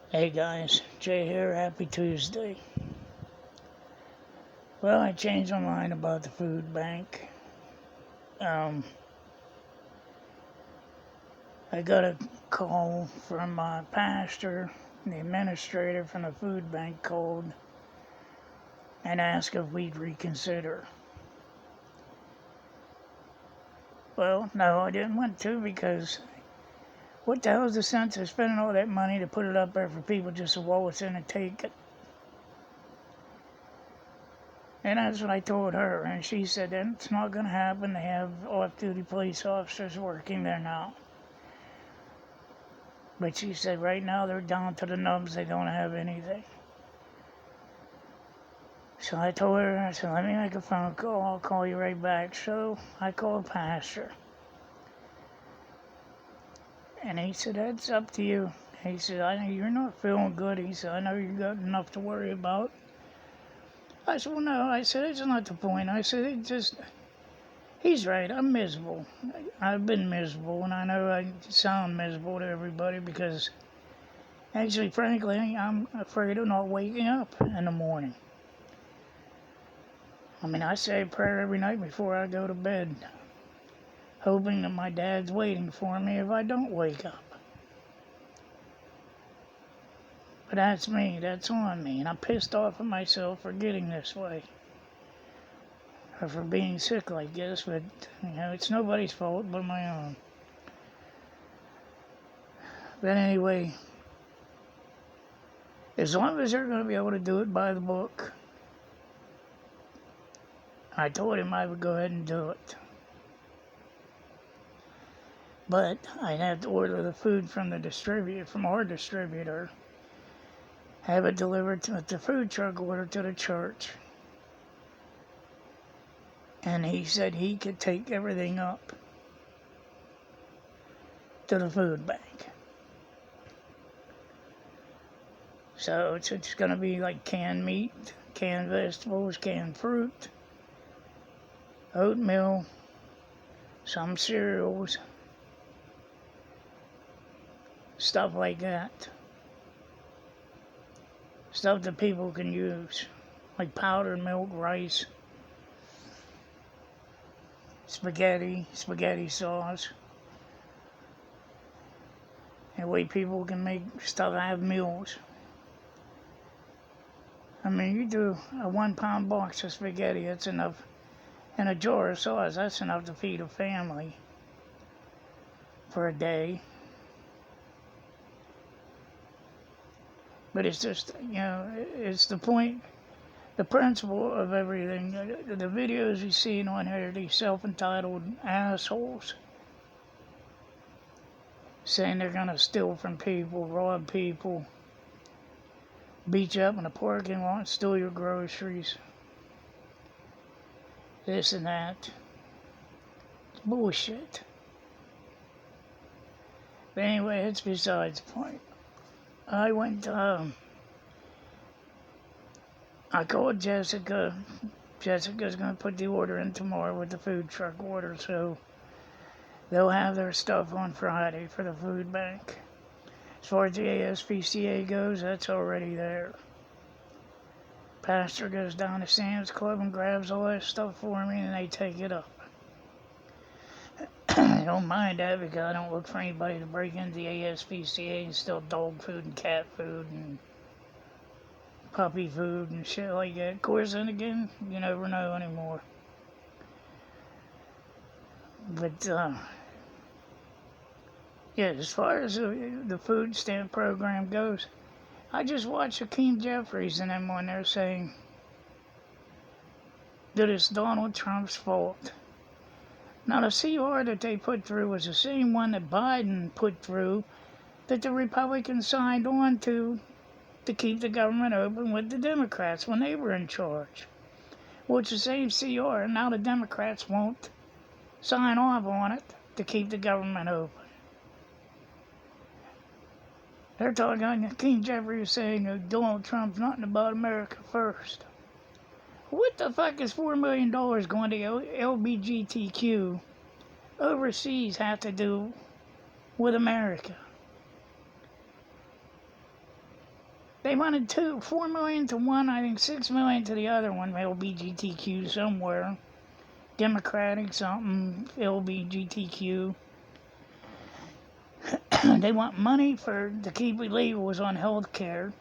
Hey guys, Jay here, happy Tuesday. Well, I changed my mind about the food bank. Um, I got a call from my pastor, the administrator from the food bank called and asked if we'd reconsider. Well, no, I didn't want to because what the hell is the sense of spending all that money to put it up there for people just to waltz in and take it? And that's what I told her, and she said that it's not going to happen. They have off-duty police officers working there now. But she said right now they're down to the nubs. They don't have anything. So I told her, I said, let me make a phone call. I'll call you right back. So I called Pastor. And he said, that's up to you. He said, I know you're not feeling good. He said, I know you got enough to worry about. I said, well, no. I said, it's not the point. I said, it just, he's right. I'm miserable. I've been miserable, and I know I sound miserable to everybody because actually, frankly, I'm afraid of not waking up in the morning. I mean, I say a prayer every night before I go to bed, hoping that my dad's waiting for me if I don't wake up. But that's me, that's on me, and I'm pissed off at myself for getting this way. Or for being sick like this, but, it's nobody's fault but my own. But anyway, as long as they're going to be able to do it by the book, I told him I would go ahead and do it. But I'd have to order the food from the distributor, from our distributor, have it delivered to the food truck order to the church. And he said he could take everything up to the food bank. So it's going to be like canned meat, canned vegetables, canned fruit, oatmeal, some cereals, stuff like that. Stuff that people can use, like powdered milk, rice, spaghetti sauce. And way people can make stuff, have meals. I mean, you do a 1 pound box of spaghetti, that's enough. And a jar of sauce, that's enough to feed a family for a day. But it's just, it's the point, the principle of everything. The videos you see on here, these self-entitled assholes saying they're going to steal from people, rob people, beat you up in a parking lot, steal your groceries, this and that. It's bullshit. But anyway, it's besides the point. I called Jessica. Jessica's going to put the order in tomorrow with the food truck order, so they'll have their stuff on Friday for the food bank. As far as the ASPCA goes, that's already there. Pastor goes down to Sam's Club and grabs all that stuff for me, and they take it up. I don't mind that because I don't look for anybody to break into the ASPCA and steal dog food and cat food and puppy food and shit like that. Of course, then again, you never know anymore. But, as far as the food stamp program goes, I just watched Hakeem Jeffries and them on there saying that it's Donald Trump's fault. Now, the CR that they put through was the same one that Biden put through that the Republicans signed on to keep the government open with the Democrats when they were in charge. Well, it's the same CR, and now the Democrats won't sign off on it to keep the government open. They're talking, King Jeffrey is saying that Donald Trump's nothing about America first. What the fuck is $4 million going to LGBTQ overseas have to do with America? They wanted 4 million to one, I think 6 million to the other one, LBGTQ somewhere. Democratic something, LBGTQ. They want money to keep illegals on health care.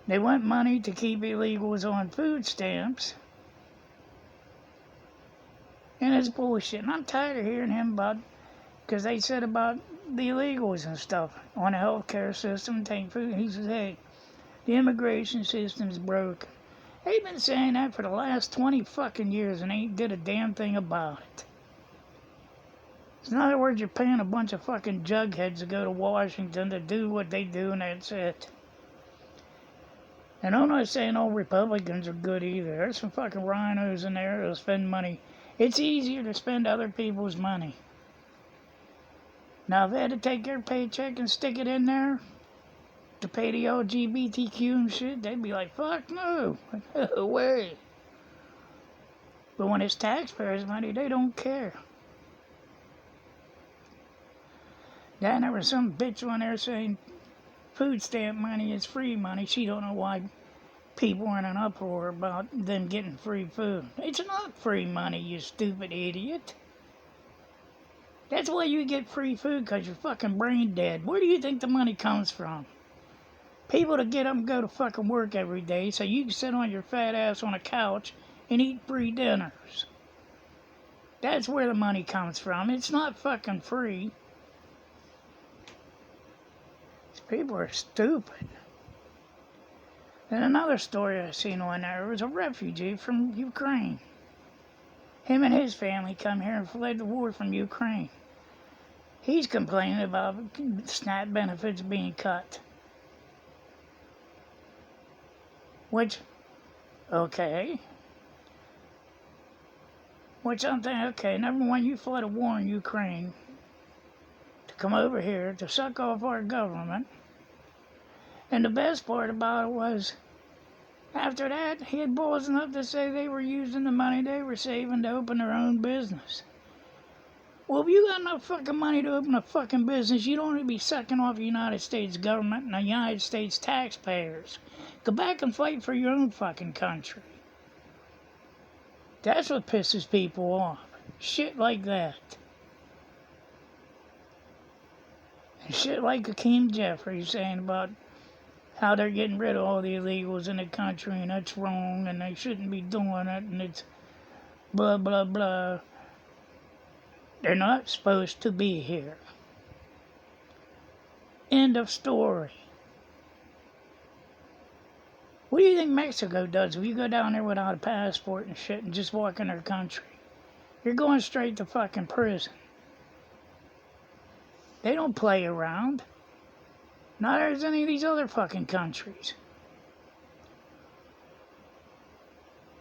They want money to keep illegals on food stamps. And it's bullshit. And I'm tired of hearing him because they said about the illegals and stuff on the healthcare system, take food. He says, hey, the immigration system's broken. They've been saying that for the last 20 fucking years and ain't did a damn thing about it. So in other words, you're paying a bunch of fucking jugheads to go to Washington to do what they do, and that's it. And I'm not saying all Republicans are good either. There's some fucking rhinos in there that'll spend money. It's easier to spend other people's money. Now, if they had to take their paycheck and stick it in there to pay the LGBTQ and shit, they'd be like, fuck no, no way. But when it's taxpayers' money, they don't care. Then there was some bitch on there saying food stamp money is free money. She don't know why people are in an uproar about them getting free food. It's not free money, you stupid idiot. That's why you get free food, because you're fucking brain dead. Where do you think the money comes from? People to get up and go to fucking work every day so you can sit on your fat ass on a couch and eat free dinners. That's where the money comes from. It's not fucking free. These people are stupid. And another story I seen on there was a refugee from Ukraine. Him and his family come here and fled the war from Ukraine. He's complaining about SNAP benefits being cut. Which, okay. Which I'm thinking, okay, number one, you fled a war in Ukraine to come over here to suck off our government. And the best part about it was, after that, he had balls enough to say they were using the money they were saving to open their own business. Well, if you got enough fucking money to open a fucking business, you don't need to be sucking off the United States government and the United States taxpayers. Go back and fight for your own fucking country. That's what pisses people off. Shit like that. And shit like Hakeem Jeffries saying about how they're getting rid of all the illegals in the country and that's wrong and they shouldn't be doing it and it's blah blah blah. They're not supposed to be here. End of story. What do you think Mexico does if you go down there without a passport and shit and just walk in their country? You're going straight to fucking prison. They don't play around. Not as any of these other fucking countries.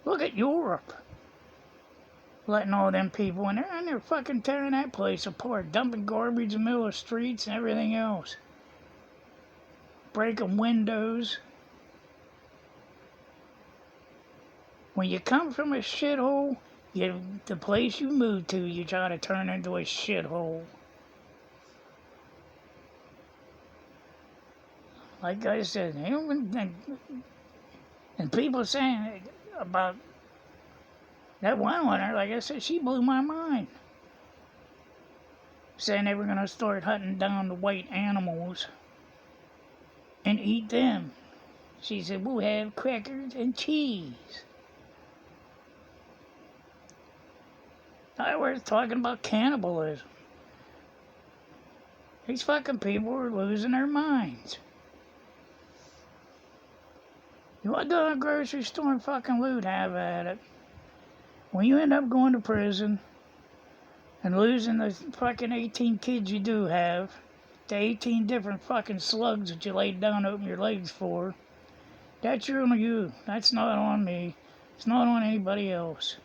Look at Europe. Letting all them people in there, and they're fucking tearing that place apart, dumping garbage in the middle of the streets and everything else. Breaking windows. When you come from a shithole, the place you move to, you try to turn into a shithole. Like I said, and people saying about that one on her, like I said, she blew my mind. Saying they were going to start hunting down the white animals and eat them. She said, we'll have crackers and cheese. I was talking about cannibalism. These fucking people are losing their minds. You want to go to the grocery store and fucking loot, have at it. When you end up going to prison and losing the fucking 18 kids you do have to 18 different fucking slugs that you laid down to open your legs for, that's on you. That's not on me. It's not on anybody else.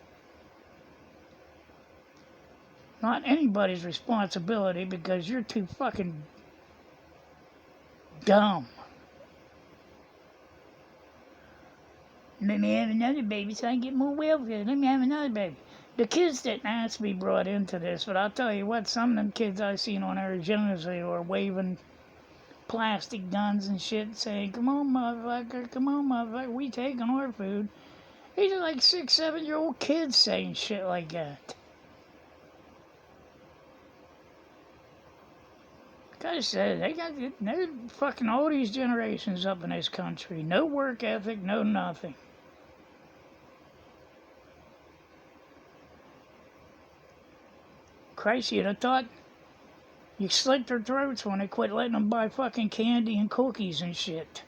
Not anybody's responsibility because you're too fucking dumb. Let me have another baby so I can get more welfare. Let me have another baby. The kids didn't ask to be brought into this, but I'll tell you what, some of them kids I seen on there as young as they were waving plastic guns and shit saying, come on, motherfucker, we taking our food. These are like 6, 7-year-old kids saying shit like that. Like I said, they're fucking all these generations up in this country. No work ethic, no nothing. Christ, you'd have thought you slit their throats when they quit letting them buy fucking candy and cookies and shit.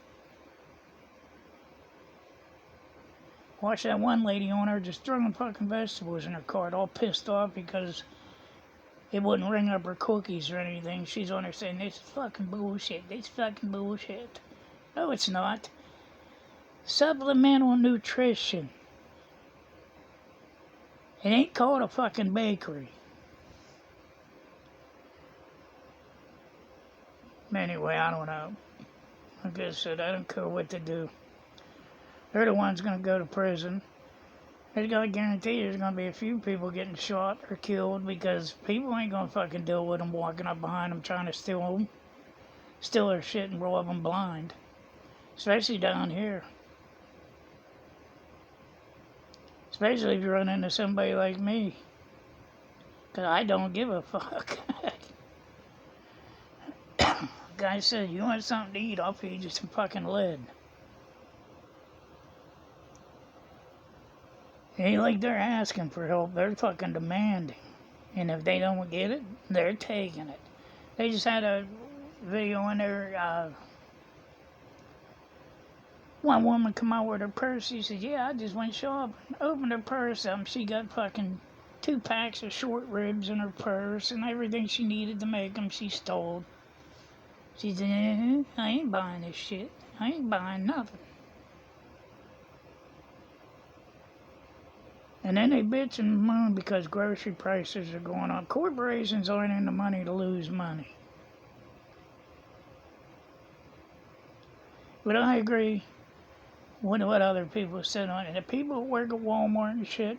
Watch that one lady on her just throwing fucking vegetables in her cart, all pissed off because it wouldn't ring up her cookies or anything. She's on there saying, this is fucking bullshit, this fucking bullshit. No, it's not. Supplemental nutrition. It ain't called a fucking bakery. Anyway, I don't know. Like I said, I don't care what they do. They're the ones gonna go to prison. They gotta guarantee there's gonna be a few people getting shot or killed because people ain't gonna fucking deal with them walking up behind them trying to steal their shit and rob them blind. Especially down here. Especially if you run into somebody like me. Cause I don't give a fuck. Guy said, you want something to eat, I'll feed you some fucking lead. It ain't like they're asking for help, they're fucking demanding. And if they don't get it, they're taking it. They just had a video in there, one woman come out with her purse, she said, yeah, I just went shopping, opened her purse up, she got fucking 2 packs of short ribs in her purse, and everything she needed to make them, she stole. She said, I ain't buying this shit. I ain't buying nothing. And then they bitch and moan because grocery prices are going up. Corporations aren't in the money to lose money. But I agree with what other people said on it. The people who work at Walmart and shit,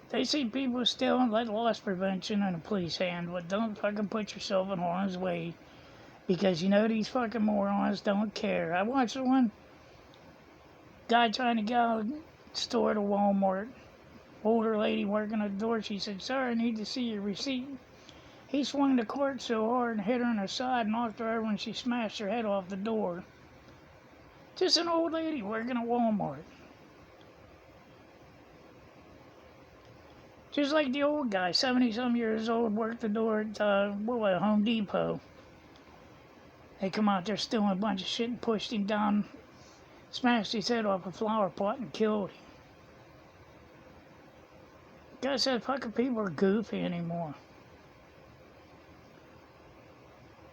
they see people stealing like loss prevention and a police hand. But don't fucking put yourself in harm's way. Because you know these fucking morons don't care. I watched one guy trying to get out of the store to Walmart. Older lady working at the door. She said, sir, I need to see your receipt. He swung the cart so hard and hit her in the side, knocked her over, and she smashed her head off the door. Just an old lady working at Walmart. Just like the old guy, 70-some years old, worked the door at Home Depot. They come out there stealing a bunch of shit and pushed him down, smashed his head off a flower pot and killed him. Guy said fucking people are goofy anymore.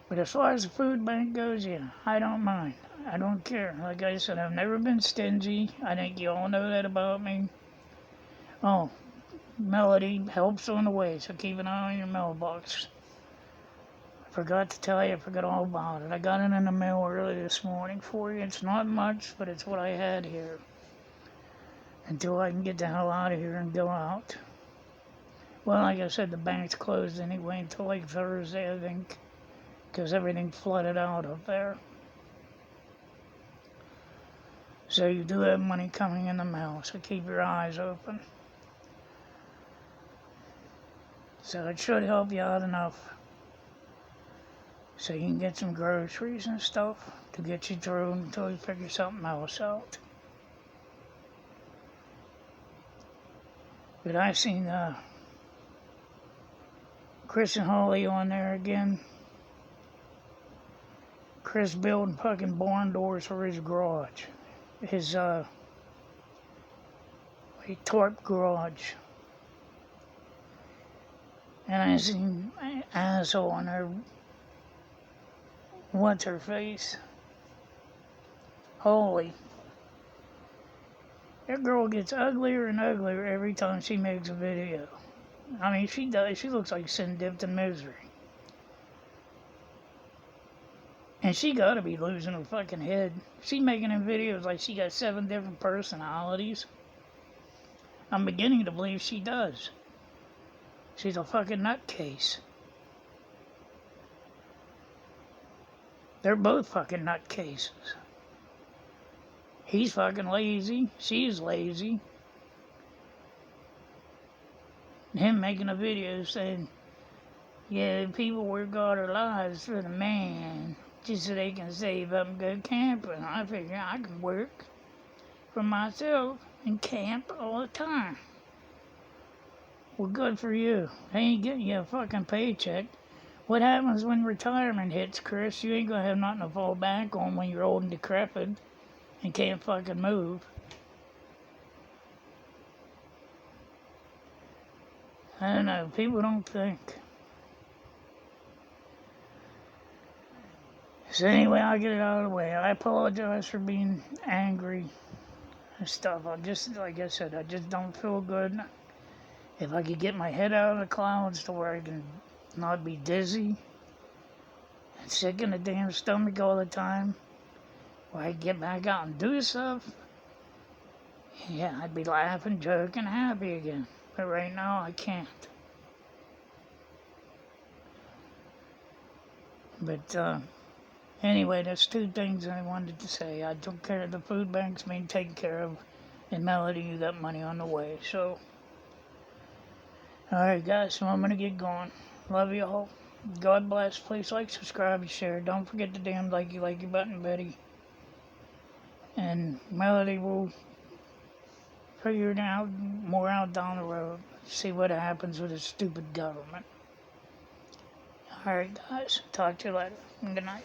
But as far as the food bank goes, yeah, I don't mind. I don't care. Like I said, I've never been stingy. I think you all know that about me. Oh, Melody helps on the way, so keep an eye on your mailbox. Forgot to tell you, I forgot all about it. I got it in the mail early this morning for you. It's not much, but it's what I had here. Until I can get the hell out of here and go out. Well, like I said, the bank's closed anyway until like Thursday, I think. Because everything flooded out up there. So you do have money coming in the mail, so keep your eyes open. So it should help you out enough. So you can get some groceries and stuff to get you through until you figure something else out. But I seen Chris and Holly on there again. Chris building fucking barn doors for his garage. His tarp garage. And I seen an asshole on there. What's her face? Holy. That girl gets uglier and uglier every time she makes a video. I mean, she does. She looks like sin dipped in misery. And she gotta be losing her fucking head. She's making them videos like she got 7 different personalities. I'm beginning to believe she does. She's a fucking nutcase. They're both fucking nutcases. He's fucking lazy. She's lazy. Him making a video saying, yeah, people work all their lives for the man just so they can save up and go camping. I figure I can work for myself and camp all the time. Well, good for you. They ain't getting you a fucking paycheck. What happens when retirement hits, Chris? You ain't gonna have nothing to fall back on when you're old and decrepit and can't fucking move. I don't know. People don't think. So anyway, I'll get it out of the way. I apologize for being angry and stuff. Like I said, I just don't feel good. If I could get my head out of the clouds to where I can not be dizzy and sick in the damn stomach all the time, where I can get back out and do stuff, yeah, I'd be laughing, joking, happy again. But right now, I can't. But anyway, that's two things I wanted to say. I took care of the food banks being taken care of, and Melody, you got money on the way. So, alright guys, so I'm gonna get going. Love you all. God bless. Please like, subscribe, and share. Don't forget the damn likey button, Betty. And Melody will figure it out more out down the road. See what happens with this stupid government. Alright guys, talk to you later. Good night.